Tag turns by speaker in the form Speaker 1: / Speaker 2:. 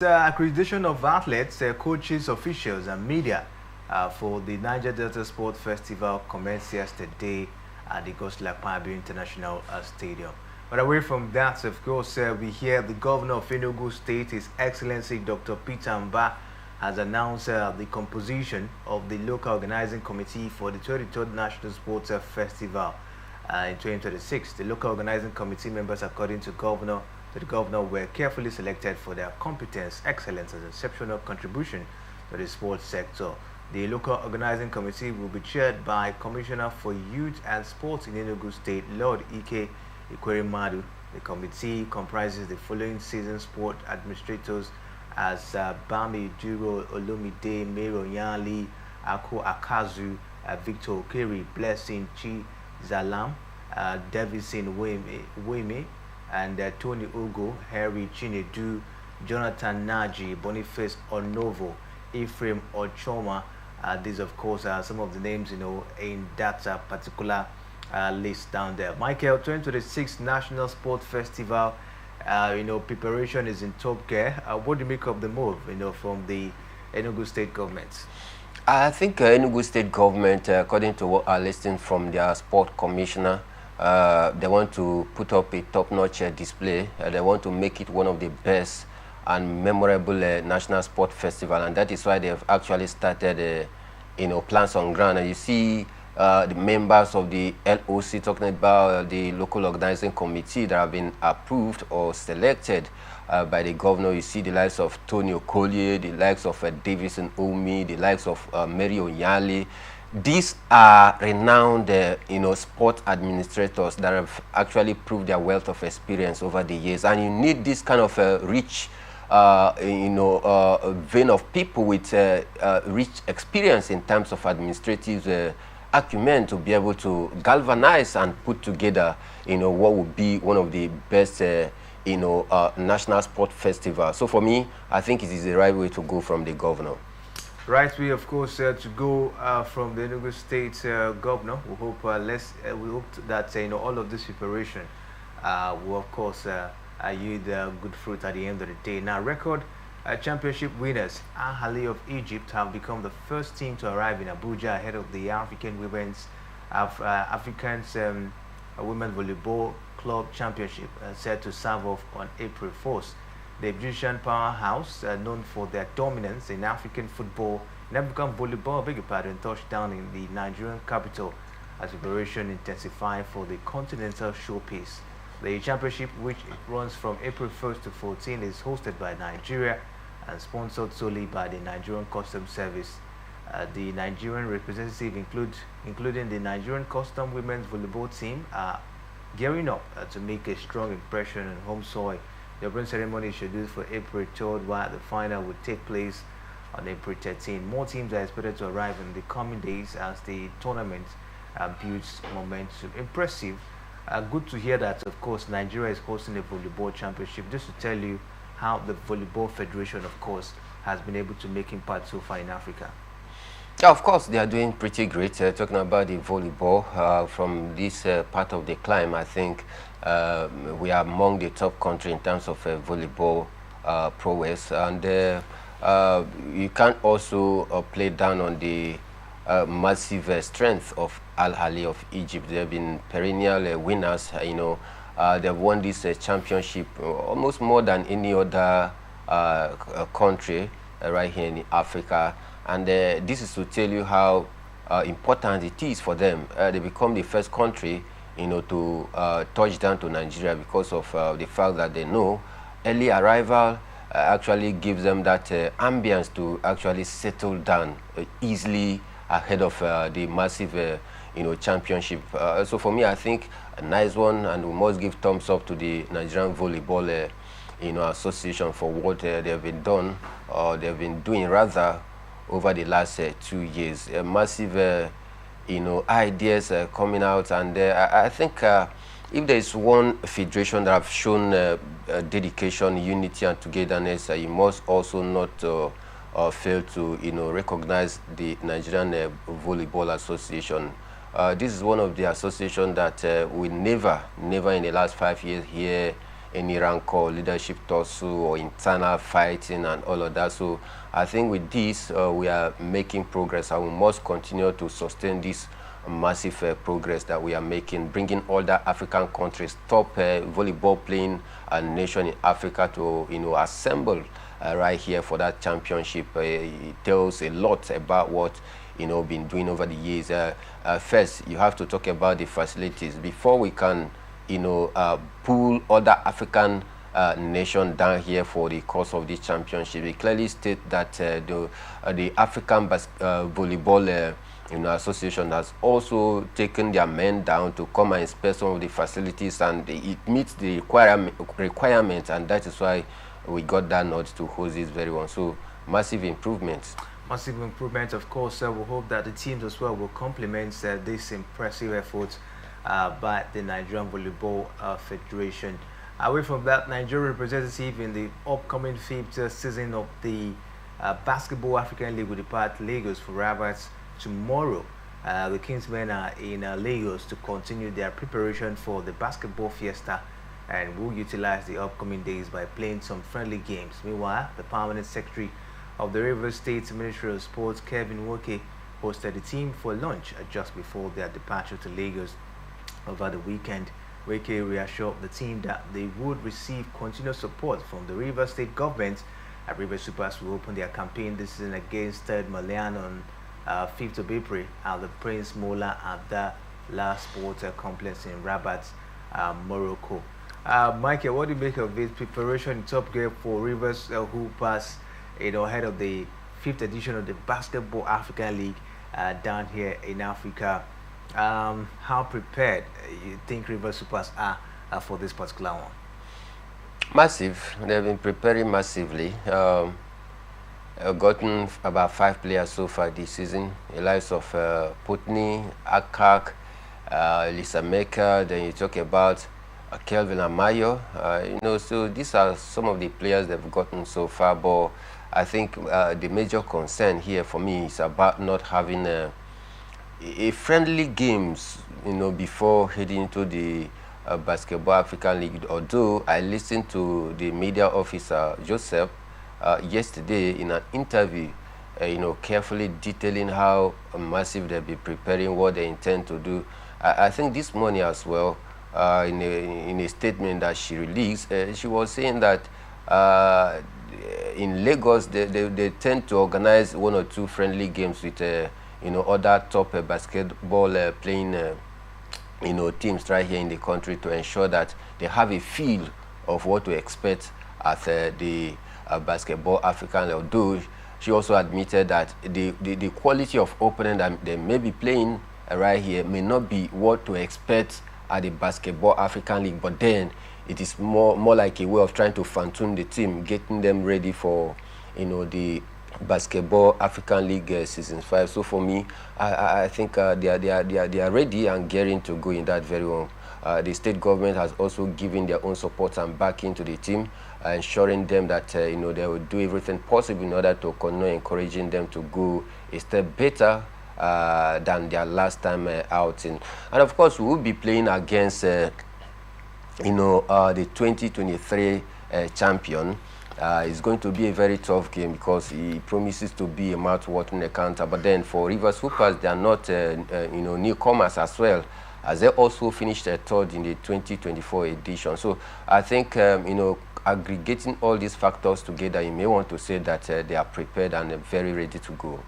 Speaker 1: Accreditation of athletes, coaches, officials, and media for the Niger Delta Sport Festival commenced yesterday at the Goslakpabi International Stadium. But away from that, of course, we hear the governor of Enugu State, His Excellency Dr. Peter Mba, has announced the composition of the local organizing committee for the 23rd National Sports Festival in 2026. The local organizing committee members, according to the governor, were carefully selected for their competence, excellence, and exceptional contribution to the sports sector. The local organizing committee will be chaired by Commissioner for Youth and Sports in Enugu State, Lord Ike Ikwerimadu. The committee comprises the following season sport administrators as Bami Duro Olumide Mero Yanli, Ako Akazu, Victor Okeri, Blessing Chi Zalam, Davison Weme, and Tony Ugo, Harry Chinedu, Jonathan Naji, Boniface Onovo, Ephraim Ochoma. These, of course, are some of the names, in that particular list down there. Michael, 2026 National Sport Festival, preparation is in top gear. What do you make of the move, from the Enugu State government?
Speaker 2: I think Enugu State government, according to what I listened from their sport commissioner, they want to put up a top-notch display. They want to make it one of the best and memorable national sport festival, and that is why they have actually started, plans on ground. And you see the members of the LOC talking about the local organizing committee that have been approved or selected by the governor. You see the likes of Tony Okolie, the likes of Davison Omi, the likes of Mary Onyali. These are renowned, sport administrators that have actually proved their wealth of experience over the years. And you need this kind of rich, vein of people with rich experience in terms of administrative acumen to be able to galvanize and put together, what would be one of the best, national sport festivals. So for me, I think it is the right way to go from the governor.
Speaker 1: Right way, of course, to go from the Enugu State governor. We hope we hope that all of this preparation will, of course, yield good fruit at the end of the day. Now, record championship winners Ahly of Egypt have become the first team to arrive in Abuja ahead of the African Women's Women Volleyball Club Championship, set to serve off on April 4th. The Egyptian powerhouse, known for their dominance in African volleyball, touched down in the Nigerian capital as preparation intensified for the continental showpiece. The championship, which runs from April 1st to 14th, is hosted by Nigeria and sponsored solely by the Nigerian Customs Service. The Nigerian representative, including the Nigerian Custom Women's Volleyball team, are gearing up to make a strong impression on home soil. The opening ceremony is scheduled for April 3rd, while the final will take place on April 13th. More teams are expected to arrive in the coming days as the tournament builds momentum. Impressive. Good to hear that, of course, Nigeria is hosting a volleyball championship. Just to tell you how the Volleyball Federation, of course, has been able to make impact so far in Africa.
Speaker 2: Yeah, of course, they are doing pretty great. Talking about the volleyball, from this part of the climb, I think we are among the top country in terms of volleyball prowess. And you can't also play down on the massive strength of Ahly of Egypt. They have been perennial winners. They've won this championship almost more than any other country right here in Africa. And this is to tell you how important it is for them. They become the first country, to touch down to Nigeria because of the fact that they know early arrival actually gives them that ambience to actually settle down easily ahead of the massive, championship. So for me, I think a nice one, and we must give thumbs up to the Nigerian Volleyball, Association for what they've been doing rather over the last 2 years. Massive, ideas coming out, and I think if there is one federation that have shown dedication, unity, and togetherness, you must also not fail to, recognize the Nigerian Volleyball Association. This is one of the associations that we never in the last 5 years here any rank or leadership tussle or internal fighting and all of that. So I think with this, we are making progress, and we must continue to sustain this massive progress that we are making, bringing all the African countries, top volleyball playing nation in Africa to assemble right here for that championship. It tells a lot about what been doing over the years. First, you have to talk about the facilities before we can pull other African nation down here for the course of this championship. It clearly states that the African Volleyball Association has also taken their men down to come and inspect some of the facilities, and it meets the requirements, and that is why we got that nod to host this very one. So massive improvements.
Speaker 1: Massive improvements, of course. We hope that the teams as well will complement this impressive effort by the Nigerian Volleyball Federation. Away from that, Nigeria representative in the upcoming fifth season of the Basketball African League will depart Lagos for Rabat tomorrow. The Kingsmen are in Lagos to continue their preparation for the basketball fiesta and will utilize the upcoming days by playing some friendly games. Meanwhile, the permanent secretary of the Rivers State Ministry of Sports, Kevin Woke, hosted the team for lunch just before their departure to Lagos over the weekend. Wake reassured the team that they would receive continuous support from the Rivers State government. Rivers Supers will open their campaign this season against Third Malayan on 5th of April at the Prince Mola Abdallah Sports Complex in Rabat, Morocco. Michael, what do you make of this preparation in top gear for Rivers who pass ahead of the 5th edition of the Basketball African League down here in Africa? How prepared you think Rivers Supers are for this particular one?
Speaker 2: Massive. They've been preparing massively. Gotten about 5 players so far this season. The likes of Putney, Akak, Lisa Maker. Then you talk about Kelvin Amayo. So these are some of the players they've gotten so far. But I think the major concern here for me is about not having a friendly games, before heading into the Basketball African League. Although I listened to the media officer Joseph yesterday in an interview, carefully detailing how massive they'll be preparing, what they intend to do. I think this morning as well, in a statement that she released, she was saying that in Lagos they tend to organize 1 or 2 friendly games with other top basketball playing teams right here in the country to ensure that they have a feel of what to expect at the Basketball African League. Although she also admitted that the quality of opponent that they may be playing right here may not be what to expect at the Basketball African League, but then it is more like a way of trying to fine-tune the team, getting them ready for the Basketball African League season 5. So for me, I think they are ready and gearing to go in that very well. The state government has also given their own support and backing to the team, ensuring them that they will do everything possible in order to continue encouraging them to go a step better than their last time outing. And of course, we will be playing against the 2023 champion. It's going to be a very tough game because he promises to be a mouth-watering encounter. But then for Rivers Supers, they are not newcomers as well, as they also finished third in the 2024 edition. So I think aggregating all these factors together, you may want to say that they are prepared and very ready to go.